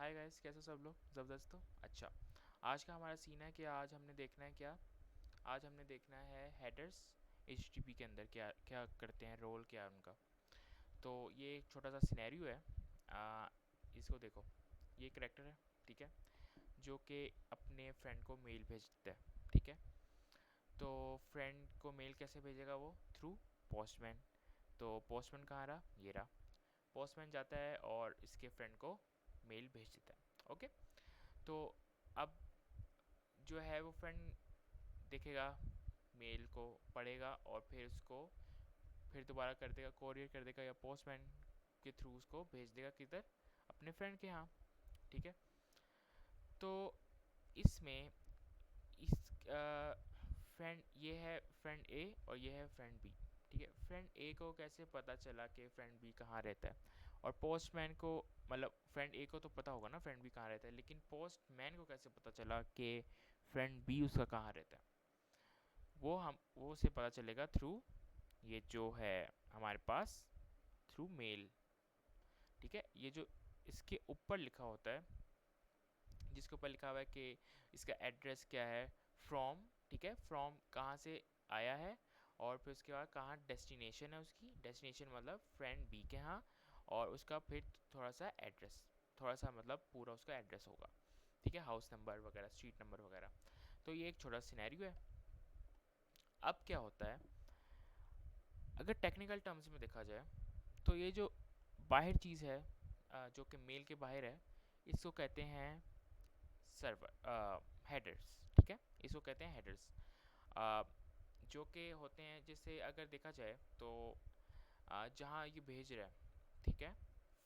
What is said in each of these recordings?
Hi guys, कैसे हो सब लोग? ज़बरदस्त हो? अच्छा, आज का हमारा सीन है कि आज हमने देखना है क्या? आज हमने देखना है हेडर्स एचटीटीपी के अंदर क्या क्या करते हैं, रोल क्या है उनका। तो ये एक छोटा सा सिनेरियो है। इसको देखो, ये करैक्टर है, ठीक है, जो कि अपने फ्रेंड को मेल भेजता है, ठीक है। तो फ्रेंड को मेल कैसे भेजेगा वो? Through postman. तो पोस्टमैन कहाँ रहा? ये रहा। पोस्टमैन जाता है और इसके फ्रेंड को मेल भेज देता है, ओके। तो अब जो है वो फ्रेंड देखेगा, मेल को पढ़ेगा और फिर उसको फिर दोबारा कर देगा, कोरियर कर देगा या पोस्टमैन के थ्रू उसको भेज देगा किधर? अपने फ्रेंड के यहाँ, ठीक है। तो इसमें इस फ्रेंड ये है फ्रेंड ए और ये है फ्रेंड बी, ठीक है। फ्रेंड ए को कैसे पता चला कि फ्रेंड बी कहाँ रहता है? और पोस्टमैन को, मतलब फ्रेंड ए को तो पता होगा ना फ्रेंड बी कहाँ रहता है, लेकिन पोस्टमैन को कैसे पता चला कि फ्रेंड बी उसका कहाँ रहता है? वो उसे पता चलेगा थ्रू ये जो है हमारे पास, थ्रू मेल, ठीक है। ये जो इसके ऊपर लिखा होता है, जिसके ऊपर लिखा हुआ है कि इसका एड्रेस क्या है, फ्रॉम, ठीक है, फ्रॉम कहाँ से आया है, और फिर उसके बाद कहाँ डेस्टिनेशन है, उसकी डेस्टिनेशन मतलब फ्रेंड बी के यहाँ, और उसका फिर थोड़ा सा एड्रेस, थोड़ा सा मतलब पूरा उसका एड्रेस होगा, ठीक है, हाउस नंबर वगैरह, स्ट्रीट नंबर वगैरह। तो ये एक छोटा सिनेरियो है। अब क्या होता है, अगर टेक्निकल टर्म्स में देखा जाए तो ये जो बाहर चीज़ है, जो कि मेल के बाहर है, इसको कहते हैं सर्वर हेडर्स, ठीक है। इसको कहते हैं हेडर्स, जो कि होते हैं, जैसे अगर देखा जाए तो जहाँ ये भेज रहा है, ठीक है,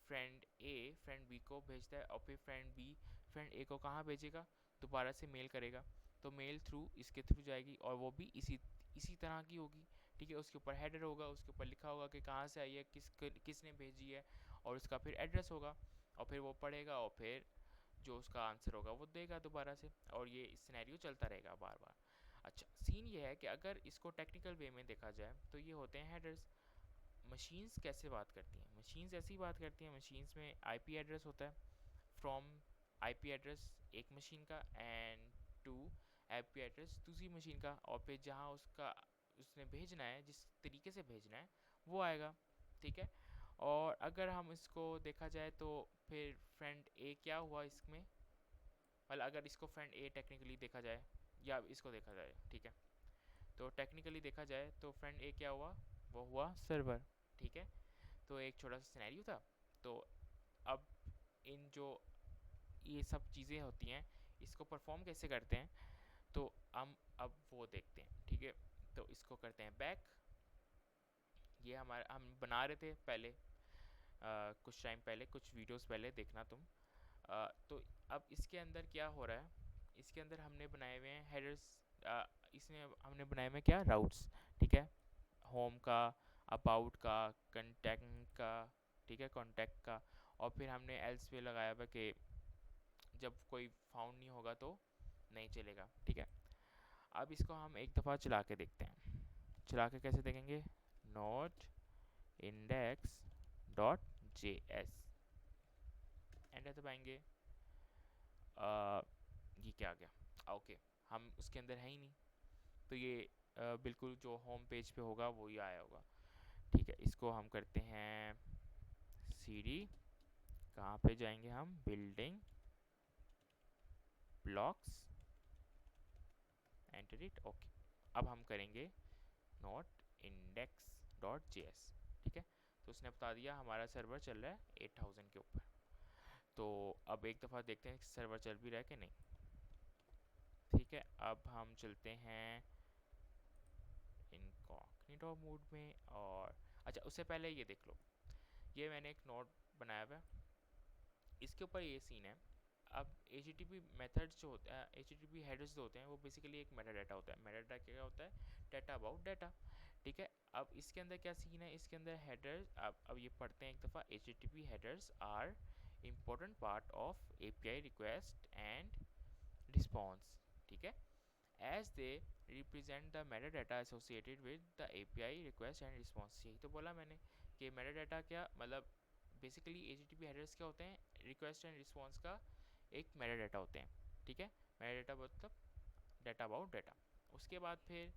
फ्रेंड ए फ्रेंड बी को भेजता है और फिर फ्रेंड बी फ्रेंड ए को कहाँ भेजेगा? दोबारा से मेल करेगा। तो मेल थ्रू इसके थ्रू जाएगी और वो भी इसी इसी तरह की होगी, ठीक है। उसके ऊपर हेडर होगा, उसके ऊपर लिखा होगा कि कहाँ से आई है, किसने भेजी है, और उसका फिर एड्रेस होगा, और फिर वो पढ़ेगा और फिर जो उसका आंसर होगा वो देगा दोबारा से, और ये सिनेरियो चलता रहेगा बार बार। अच्छा, सीन ये है कि अगर इसको टेक्निकल वे में देखा जाए तो ये होते हैं हेडर्स। मशीन्स कैसे बात करती हैं? मशीन्स ऐसी बात करती हैं, मशीन्स में आईपी एड्रेस होता है, फ्रॉम आईपी एड्रेस एक मशीन का, एंड टू आईपी एड्रेस दूसरी मशीन का, और फिर जहाँ उसका उसने भेजना है, जिस तरीके से भेजना है वो आएगा, ठीक है। और अगर हम इसको देखा जाए तो फिर फ्रेंड ए क्या हुआ इसमें, मतलब अगर इसको फ्रेंड ए टेक्निकली देखा जाए या इसको देखा जाए, ठीक है, तो टेक्निकली देखा जाए तो फ्रेंड ए क्या हुआ? वो हुआ सर्वर, ठीक है। तो एक छोटा सा सिनेरियो था। तो अब इन जो ये सब चीज़ें होती हैं, इसको परफॉर्म कैसे करते हैं, तो हम अब वो देखते हैं, ठीक है। तो इसको करते हैं बैक। ये हमारा हम बना रहे थे पहले, कुछ टाइम पहले, कुछ वीडियोस पहले, देखना तुम। तो अब इसके अंदर क्या हो रहा है, इसके अंदर हमने बनाए हुए हैं हेडर्स। इसमें हमने बनाए हुए हैं क्या? राउट्स, ठीक है, होम का, अबाउट का, कंटेक्ट का, ठीक है, कॉन्टैक्ट का, और फिर हमने एल्स पे लगाया हुआ कि जब कोई फाउंड नहीं होगा तो नहीं चलेगा, ठीक है। अब इसको हम एक दफ़ा चला के देखते हैं। चला के कैसे देखेंगे? Note index dot J S, enter दबाएंगे। ये क्या आ गया? ओके, हम उसके अंदर है ही नहीं, तो ये बिल्कुल जो होम पेज पे होगा वो ही आया होगा, ठीक है। इसको हम करते हैं सीडी, कहाँ पे जाएंगे हम? Building blocks, enter it, okay. अब हम करेंगे note index dot J S, ठीक है। तो उसने बता दिया हमारा सर्वर चल रहा है 8000 के ऊपर। तो अब एक दफ़ा देखते हैं सर्वर चल भी रहा है कि नहीं, ठीक है। अब हम चलते हैं इनकॉग्निटो मोड में, और अच्छा, उससे पहले ये देख लो, ये मैंने एक नोट बनाया हुआ है, इसके ऊपर ये सीन है। अब एच टी पी मेथड्स जो होते हैं, एच टी पी हेडर्स जो होते हैं, वो बेसिकली एक मेटा डाटा होता है। मेटा डाटा क्या होता है? डाटा अबाउट डाटा, ठीक है। अब इसके अंदर क्या सीन है, इसके अंदर हेडर्स, अब ये पढ़ते हैं एक दफ़ा। H T P headers are important part of A P I request and response, ठीक है, as they represent the meta data associated with the A P I request and response. यही तो बोला मैंने कि मेटा डाटा क्या मतलब, basically HTTP headers क्या होते हैं, रिक्वेस्ट एंड रिस्पॉन्स का एक मेटा डाटा होते हैं, ठीक है। मेटा डाटा मतलब डाटा अबाउट डाटा। उसके बाद फिर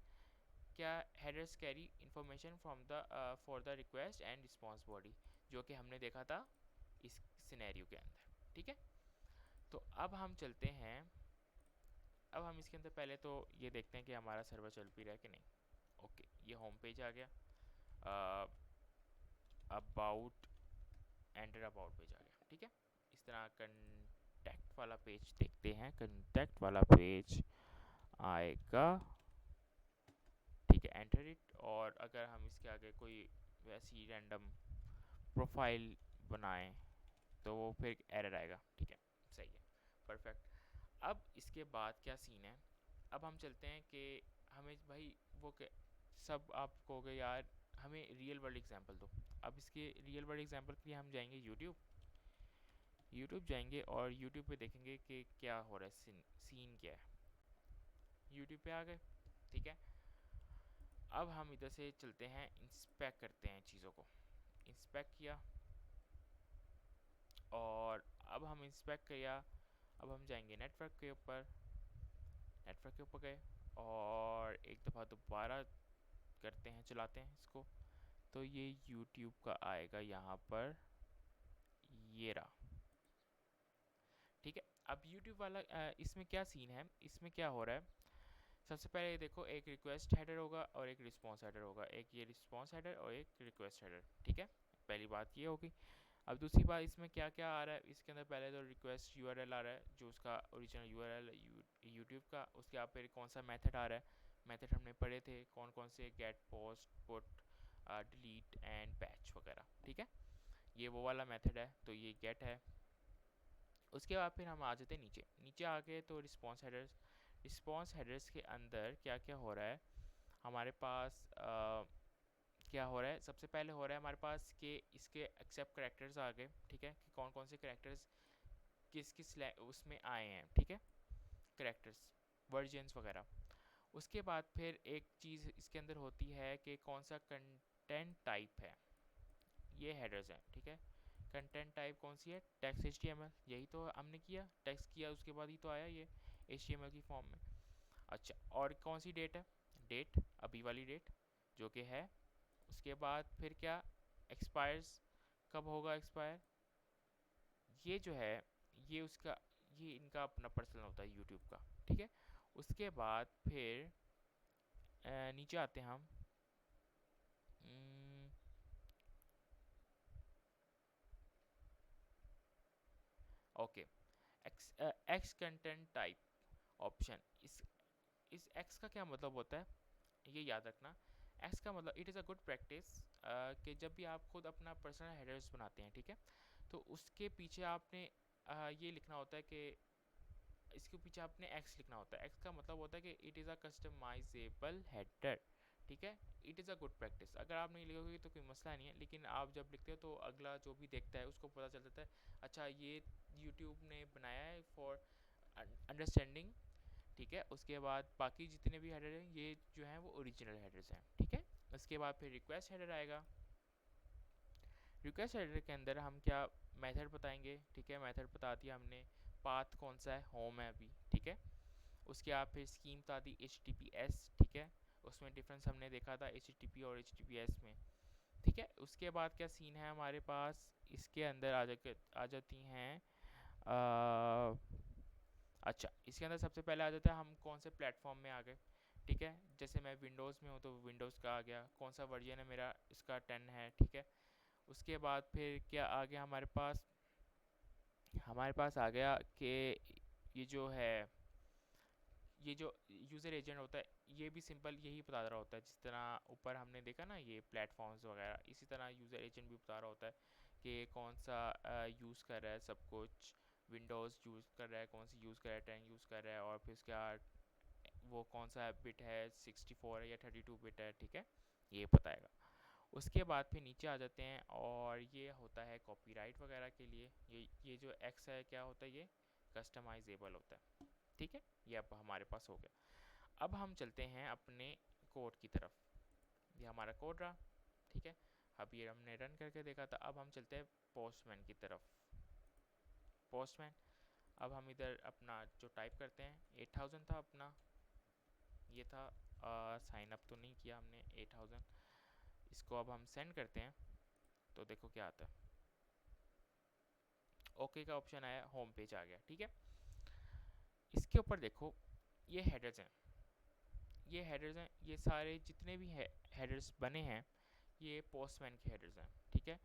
क्या, headers carry information from the for the request and response body, जो कि हमने देखा था इस सिनेरियो के अंदर, ठीक है। तो अब हम चलते हैं, अब हम इसके अंदर पहले तो ये देखते हैं कि हमारा सर्वर चल भी रहा है कि नहीं। ओके, ये होम पेज आ गया, अबाउट, एंटर अबाउट पेज आ गया, ठीक है। इस तरह कंटैक्ट वाला पेज देखते हैं, कंटैक्ट वाला पेज आएगा, ठीक है। एंटर इट, और अगर हम इसके आगे कोई वैसी रैंडम प्रोफाइल बनाएं तो वो फिर एरर आएगा, ठीक है। सही है, परफेक्ट। अब इसके बाद क्या सीन है, अब हम चलते हैं कि हमें भाई वो सब आप कहोगे यार हमें रियल वर्ल्ड एग्जांपल दो। अब इसके रियल वर्ल्ड एग्जांपल के लिए हम जाएंगे यूट्यूब जाएंगे और यूट्यूब पे देखेंगे कि क्या हो रहा है, सीन क्या है। यूट्यूब पे आ गए, ठीक है। अब हम इधर से चलते हैं, इंस्पेक्ट करते हैं चीज़ों को। इंस्पेक्ट किया, और अब हम इंस्पेक्ट किया, अब हम जाएंगे नेटवर्क के ऊपर गए, और एक दफ़ा दोबारा करते हैं, चलाते हैं इसको, तो ये यूट्यूब का आएगा यहाँ पर, ये रहा, ठीक है। अब यूट्यूब वाला इसमें क्या सीन है, इसमें क्या हो रहा है, सबसे पहले देखो एक रिक्वेस्ट हेडर होगा और एक रिस्पॉन्स हेडर होगा, एक ये रिस्पॉन्स हेडर और एक रिक्वेस्ट हेडर, ठीक है। पहली बात ये होगी। अब दूसरी बात, इसमें क्या क्या आ रहा है, इसके अंदर पहले तो रिक्वेस्ट यूआरएल आ रहा है, जो उसका ओरिजिनल यूआरएल यूट्यूब का, उसके आप फिर कौन सा मेथड आ रहा है, मेथड हमने पढ़े थे कौन कौन से, get, post, put, delete and patch वगैरह, ठीक है। ये वो वाला मेथड है, तो ये गेट है। उसके बाद फिर हम आ जाते हैं नीचे, नीचे आके तो रिस्पॉन्स हेडर्स के अंदर क्या क्या हो रहा है हमारे पास, क्या हो रहा है, सबसे पहले हो रहा है हमारे पास कि इसके एक्सेप्ट करेक्टर्स आ गए, ठीक है, कि कौन कौन से करेक्टर्स किस किस उसमें आए हैं, ठीक है, करेक्टर्स, वर्जन्स वगैरह। उसके बाद फिर एक चीज़ इसके अंदर होती है कि कौन सा कंटेंट टाइप है, ये हेडर्स हैं, ठीक है। कंटेंट टाइप कौन सी है, टेक्स्ट HTML, यही तो हमने किया, टेक्स्ट किया उसके बाद ही तो आया ये HTML की फॉर्म में। अच्छा, और कौन सी डेट है, डेट अभी वाली डेट जो कि है। उसके बाद फिर क्या, एक्सपायर्स, कब होगा एक्सपायर, ये जो है, ये उसका, ये इनका अपना पर्सनल होता है यूट्यूब का, ठीक है। उसके बाद फिर नीचे आते हैं हम, okay, x content type option, इस एक्स का क्या मतलब होता है, ये याद रखना। एक्स का मतलब, it is a good practice कि जब भी आप खुद अपना पर्सनल हेडर्स बनाते हैं, ठीक है, तो उसके पीछे आपने ये लिखना होता है कि इसके पीछे आपने एक्स लिखना होता है। एक्स का मतलब होता है कि it is a customisable header, ठीक है। It is a good practice, अगर आप नहीं लिखोगे तो कोई मसला नहीं है, लेकिन आप जब लिखते हो तो अगला जो भी देखता है उसको पता चल जाता है, अच्छा ये यूट्यूब ने बनाया है फॉर अंडरस्टैंडिंग, ठीक है। उसके बाद बाकी जितने भी हेडर हैं ये जो हैं वो ओरिजिनल हेडर्स हैं, ठीक है। उसके बाद फिर रिक्वेस्ट हेडर आएगा, रिक्वेस्ट हेडर के अंदर हम क्या, मेथड बताएंगे, ठीक है, मेथड बता दिया हमने, पाथ कौन सा है, होम है अभी, ठीक है। उसके बाद फिर स्कीम बता दी HTTPS, ठीक है, उसमें डिफरेंस हमने देखा था HTTP और HTTPS में, ठीक है। उसके बाद क्या सीन है हमारे पास, इसके अंदर आ जाती हैं, अच्छा, इसके अंदर सबसे पहले आ जाता है हम कौन से प्लेटफॉर्म में आ गए, ठीक है। जैसे मैं विंडोज़ में हूँ तो विंडोज़ का आ गया, कौन सा वर्जन है मेरा, इसका 10 है, ठीक है। उसके बाद फिर क्या आ गया हमारे पास आ गया कि ये जो है, ये जो यूज़र एजेंट होता है ये भी सिंपल यही बता रहा होता है, जिस तरह ऊपर हमने देखा ना ये प्लेटफॉर्म्स वगैरह, इसी तरह यूज़र एजेंट भी बता रहा होता है कि कौन सा यूज़ कर रहा है सब कुछ, विंडोज़ यूज़ कर रहा है, कौन सी यूज़ कर रहा है, 10 यूज़ कर रहा है, और फिर उसका वो कौन सा बिट है, 64 है या 32 बिट है, ठीक है, ये बताएगा। उसके बाद फिर नीचे आ जाते हैं, और ये होता है कॉपीराइट वगैरह के लिए, ये जो एक्स है क्या होता है, ये कस्टमाइजेबल होता है, ठीक है। ये अब हमारे पास हो गया। अब हम चलते हैं अपने कोड की तरफ, ये हमारा कोड रहा, ठीक है। अभी हमने रन करके देखा था। अब हम चलते हैं पोस्टमैन की तरफ। पोस्टमैन, अब हम इधर अपना जो टाइप करते हैं 8000 था अपना, ये था। साइन अप तो नहीं किया हमने 8000। इसको अब हम सेंड करते हैं तो देखो क्या आता है। ओके का ऑप्शन आया, होम पेज आ गया। ठीक है, इसके ऊपर देखो ये हेडर्स हैं, ये हेडर्स हैं, ये सारे जितने भी हेडर्स बने हैं ये पोस्टमैन के हेडर्स हैं। ठीक है,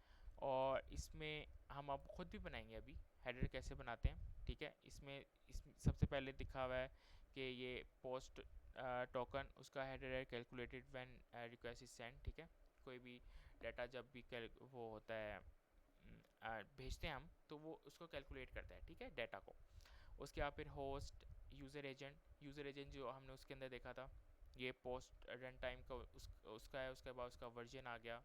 और इसमें हम अब खुद भी बनाएंगे अभी हेडर कैसे बनाते हैं। ठीक है, इसमें सबसे पहले दिखा हुआ है कि ये पोस्ट टोकन उसका हेडर है, calculated when request is send. ठीक है, कोई भी डाटा जब भी वो होता है भेजते हैं हम, तो वो उसको कैलकुलेट करता है। ठीक है, डाटा को। उसके बाद फिर होस्ट, यूज़र एजेंट जो हमने उसके अंदर देखा था, ये पोस्ट रन टाइम का उसका है। उसके बाद उसका वर्जन आ गया।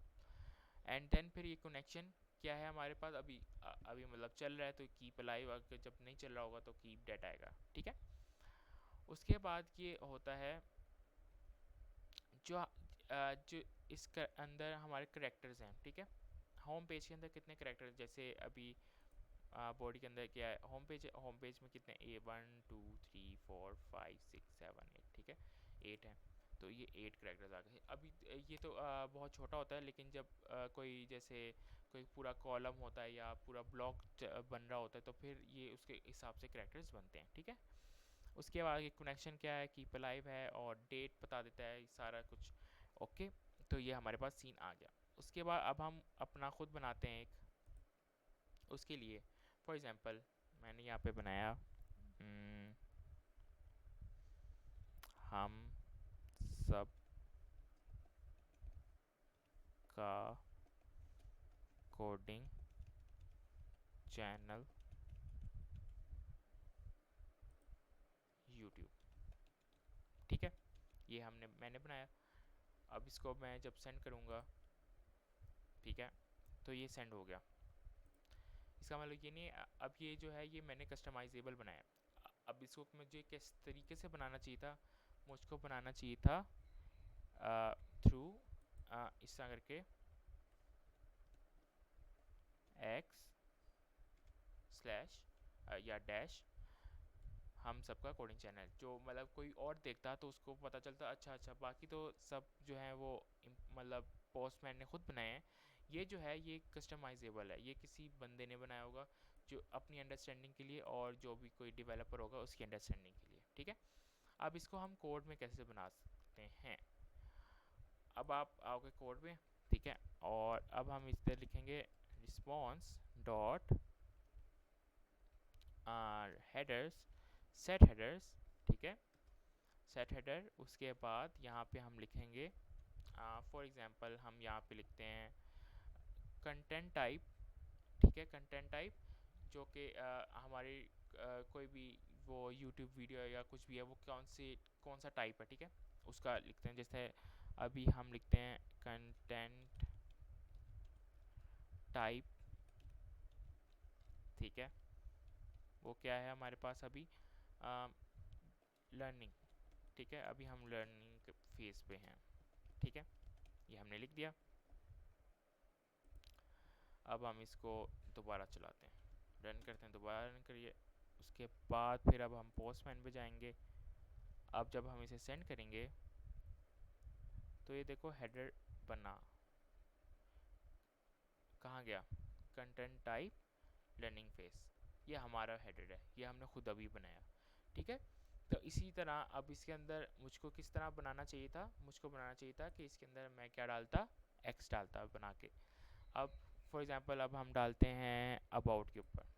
एंड देन फिर ये कनेक्शन क्या है हमारे पास अभी, अभी मतलब चल रहा है तो कीप अलाइव, अगर जब नहीं चल रहा होगा तो कीप डेटा आएगा। ठीक है, उसके बाद ये होता है जो इसके अंदर हमारे करेक्टर्स हैं। ठीक है, होम पेज के अंदर कितने करेक्टर्स, जैसे अभी बॉडी के अंदर क्या है, होम पेज में कितने, ए 1 2 3 4 5 6 7 8। ठीक है, 8 है, तो ये 8 करेक्टर्स आ गए अभी। ये तो बहुत छोटा होता है, लेकिन जब कोई जैसे कोई पूरा कॉलम होता है या पूरा ब्लॉक बन रहा होता है तो फिर ये उसके हिसाब से करेक्टर्स बनते हैं। ठीक है, उसके बाद ये कनेक्शन क्या है, कीप अलाइव है, और डेट बता देता है सारा कुछ। ओके, तो ये हमारे पास सीन आ गया। उसके बाद अब हम अपना खुद बनाते हैं एक, उसके लिए फॉर एग्ज़ाम्पल मैंने यहाँ पे बनाया हम सब का कोडिंग चैनल यूट्यूब। ठीक है, ये मैंने बनाया। अब इसको मैं जब सेंड करूँगा, ठीक है, तो ये सेंड हो गया। इसका मतलब ये नहीं अब ये जो है ये मैंने कस्टमाइजेबल बनाया। अब इसको मुझे किस तरीके से बनाना चाहिए था, मुझको बनाना चाहिए था थ्रू इस तरह करके एक्स स्लैश या डैश हम सबका कोडिंग चैनल, जो मतलब कोई और देखता तो उसको पता चलता अच्छा अच्छा, बाकी तो सब जो है वो मतलब पोस्टमैन ने खुद बनाए हैं। ये जो है ये कस्टमाइजेबल है, ये किसी बंदे ने बनाया होगा जो अपनी अंडरस्टैंडिंग के लिए, और जो भी कोई डेवलपर होगा उसकी अंडरस्टैंडिंग के लिए। ठीक है, अब इसको हम कोड में कैसे बना सकते हैं। अब आप आओगे कोड में, ठीक है, और अब हम इस तरह लिखेंगे response dot headers, set headers. ठीक है, सेट हेडर, उसके बाद यहाँ पे हम लिखेंगे फॉर एग्जांपल हम यहाँ पे लिखते हैं कंटेंट टाइप। ठीक है, कंटेंट टाइप जो कि हमारी कोई भी वो यूट्यूब वीडियो या कुछ भी है वो कौन सा टाइप है। ठीक है, उसका लिखते हैं। जैसे अभी हम लिखते हैं कंटेंट टाइप। ठीक है, वो क्या है हमारे पास अभी लर्निंग। ठीक है, अभी हम लर्निंग फेज पे हैं। ठीक है, ये हमने लिख दिया। अब हम इसको दोबारा चलाते हैं, रन करते हैं, दोबारा रन करिए। उसके बाद फिर अब हम पोस्टमैन पे जाएंगे। अब जब हम इसे सेंड करेंगे तो ये देखो हेडर बना, कहाँ गया, कंटेंट टाइप लर्निंग फेस, ये हमारा हेडर है, ये हमने खुद अभी बनाया। ठीक है, तो इसी तरह अब इसके अंदर मुझको किस तरह बनाना चाहिए था, मुझको बनाना चाहिए था कि इसके अंदर मैं क्या डालता, एक्स डालता बना के। अब फॉर एग्जांपल अब हम डालते हैं अबाउट के ऊपर।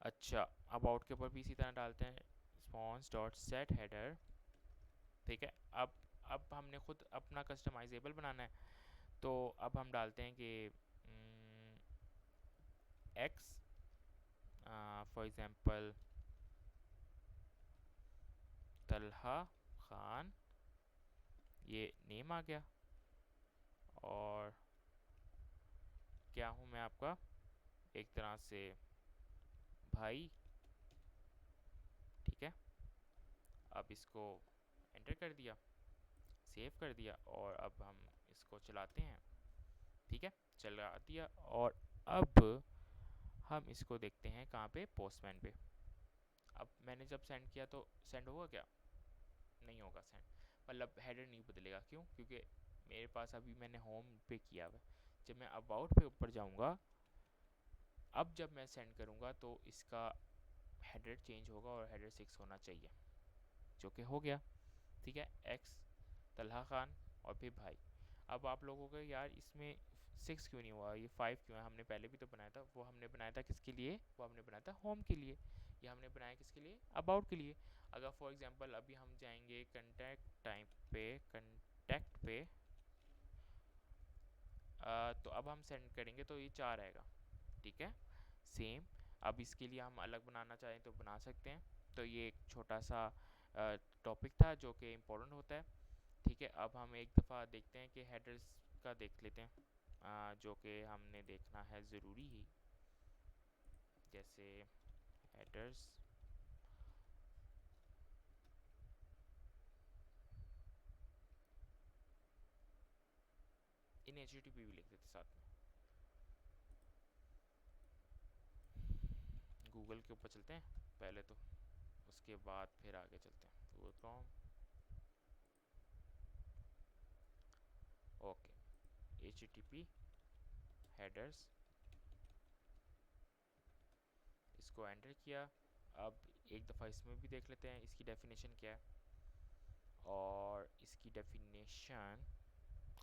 अच्छा, अबाउट के ऊपर भी इसी तरह डालते हैं रिस्पॉन्स डॉट सेट हेडर। ठीक है, अब हमने खुद अपना कस्टमाइजेबल बनाना है, तो अब हम डालते हैं कि x for example Talha Khan, ये नेम आ गया, और क्या हूँ मैं आपका एक तरह से भाई। ठीक है, अब इसको एंटर कर दिया, सेव कर दिया, और अब हम इसको चलाते हैं, ठीक है, चला दिया। और अब हम इसको देखते हैं कहाँ पे, पोस्टमैन पे। अब मैंने जब सेंड किया तो सेंड होगा क्या, नहीं होगा सेंड, मतलब हेडर नहीं बदलेगा। क्यों, क्योंकि मेरे पास अभी मैंने होम पे किया हुआ है। जब मैं अबाउट पे ऊपर जाऊंगा, अब जब मैं सेंड करूंगा तो इसका हेडर चेंज होगा और हेडर 6 होना चाहिए, जो कि हो गया, ठीक है। एक्स तलहा खान और फिर भाई। अब आप लोगों को यार इसमें 6 क्यों नहीं हुआ, ये 5 क्यों है, हमने पहले भी तो बनाया था। वो हमने बनाया था किसके लिए, वो हमने बनाया था होम के लिए। ये हमने बनाया किसके लिए, अबाउट के लिए। अगर फॉर एग्जांपल अभी हम जाएंगे कंटेक्ट टाइप पे, कंटेक्ट पे, तो अब हम सेंड करेंगे तो ये 4 आएगा, ठीक है, सेम। अब इसके लिए हम अलग बनाना चाहें तो बना सकते हैं। तो ये एक छोटा सा टॉपिक था जो कि इम्पोर्टेंट होता है, ठीक है। अब हम एक दफ़ा देखते हैं कि हेडर्स का देख लेते हैं, जो कि हमने देखना है ज़रूरी ही। जैसे हेडर्स, इन HTTP भी लिख देते साथ में। गूगल के ऊपर चलते हैं पहले तो, उसके बाद फिर आगे चलते हैं Google Chrome. Okay, HTTP headers, इसको एंटर किया। अब एक दफ़ा इसमें भी देख लेते हैं इसकी डेफिनेशन क्या है। और इसकी डेफिनेशन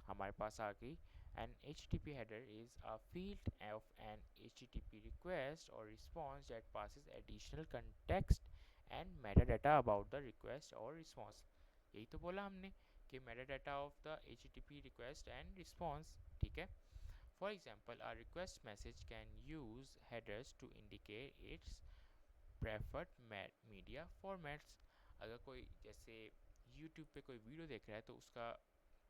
हमारे पास आ गई। An HTTP header is a field of an HTTP request or response that passes additional context and metadata about the request or response। यही तो बोला हमने कि metadata of the HTTP request and response, ठीक है। For example, a request message can use headers to indicate its preferred media formats। अगर कोई जैसे YouTube पे कोई वीडियो देख रहा है तो उसका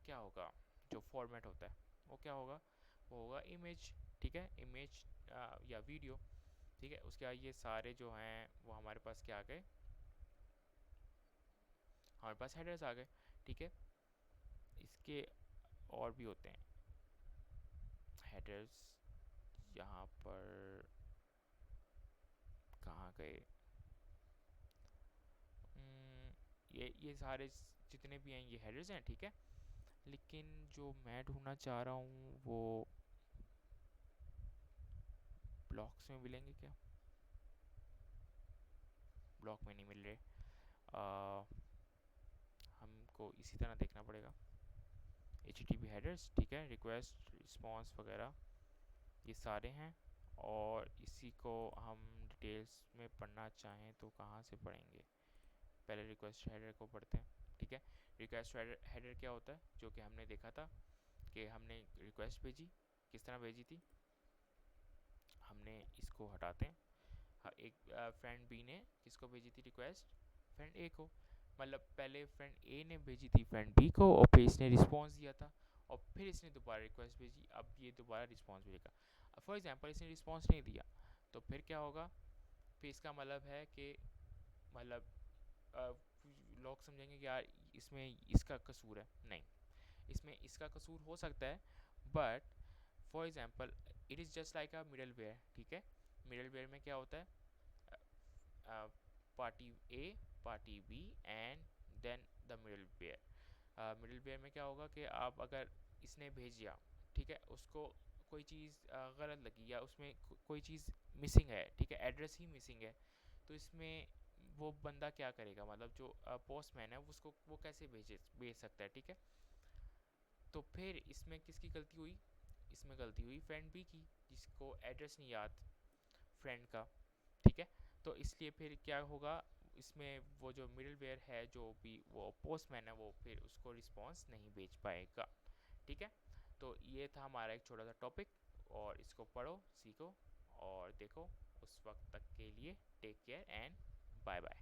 क्या होगा, जो फॉर्मेट होता है वो क्या होगा, वो होगा इमेज, ठीक है, इमेज या वीडियो, ठीक है। उसके बाद ये सारे जो हैं वो हमारे पास क्या आ गए, हमारे पास हेडर्स आ गए, ठीक है। इसके और भी होते हैं हेडर्स, यहाँ पर कहाँ गए, ये सारे जितने भी हैं ये हेडर्स हैं, ठीक है। लेकिन जो मैं ढूंढना चाह रहा हूँ वो ब्लॉक्स में मिलेंगे क्या, ब्लॉक में नहीं मिल रहे। हमको इसी तरह देखना पड़ेगा। HTTP हेडर्स, ठीक है, रिक्वेस्ट रिस्पॉन्स वगैरह ये सारे हैं। और इसी को हम डिटेल्स में पढ़ना चाहें तो कहाँ से पढ़ेंगे, पहले रिक्वेस्ट हेडर को पढ़ते हैं, ठीक है। रिक्वेस्ट हेडर क्या होता है, जो कि हमने देखा था कि हमने रिक्वेस्ट भेजी, किस तरह भेजी थी, हमने इसको हटाते हैं। हाँ, एक फ्रेंड बी ने किसको भेजी थी रिक्वेस्ट, फ्रेंड ए को, मतलब पहले फ्रेंड ए ने भेजी थी फ्रेंड बी को और फिर इसने रिस्पॉन्स दिया था और फिर इसने दोबारा रिक्वेस्ट भेजी, अब ये दोबारा रिस्पॉन्स भेजेगा। फॉर एग्जांपल इसने रिस्पॉन्स नहीं दिया तो फिर क्या होगा, फिर इसका मतलब है कि मतलब लोग समझेंगे कि यार इसमें इसका कसूर है, नहीं, इसमें इसका कसूर हो सकता है, but for example it is just like a middleware, ठीक है। मिडल वेयर में क्या होता है, party A, party B and then the middleware. Middleware में क्या होगा कि आप अगर इसने भेज दिया, ठीक है, उसको कोई चीज़ गलत लगी या उसमें कोई चीज़ मिसिंग है, ठीक है, एड्रेस ही मिसिंग है, तो इसमें वो बंदा क्या करेगा, मतलब जो पोस्टमैन है उसको वो कैसे भेज सकता है, ठीक है। तो फिर इसमें किसकी गलती हुई, इसमें गलती हुई फ्रेंड बी की, जिसको एड्रेस नहीं याद फ्रेंड का, ठीक है। तो इसलिए फिर क्या होगा, इसमें वो जो मिडिल वेयर है, जो भी वो पोस्टमैन है, वो फिर उसको रिस्पॉन्स नहीं भेज पाएगा, ठीक है। तो ये था हमारा एक छोटा सा टॉपिक, और इसको पढ़ो, सीखो और देखो। उस वक्त तक के लिए take care and bye bye.